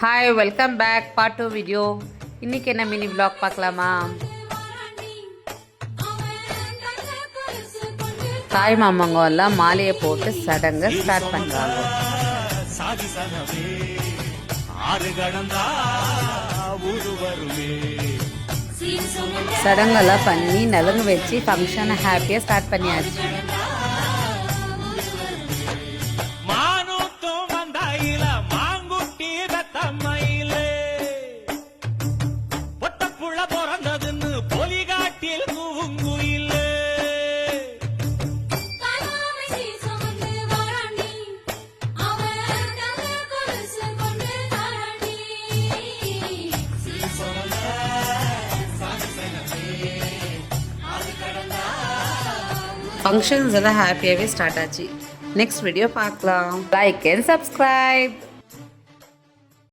Hi, welcome back. Part 2 video. இன்றைக்கி என்ன mini vlog பார்க்கலாமா? தாய் மாமாங்க எல்லாம் மாலையை போட்டு சடங்கை ஸ்டார்ட் பண்ணுறாங்க. சடங்கெல்லாம் பண்ணி நலுங்கு வச்சு ஃபங்க்ஷனை ஹாப்பியாக ஸ்டார்ட் பண்ணியாச்சு. ஃபங்க்ஷன்ஸ் எல்லாம் ஹாப்பியாகவே ஸ்டார்ட் ஆச்சு. நெக்ஸ்ட் வீடியோ பார்க்கலாம். Like and subscribe.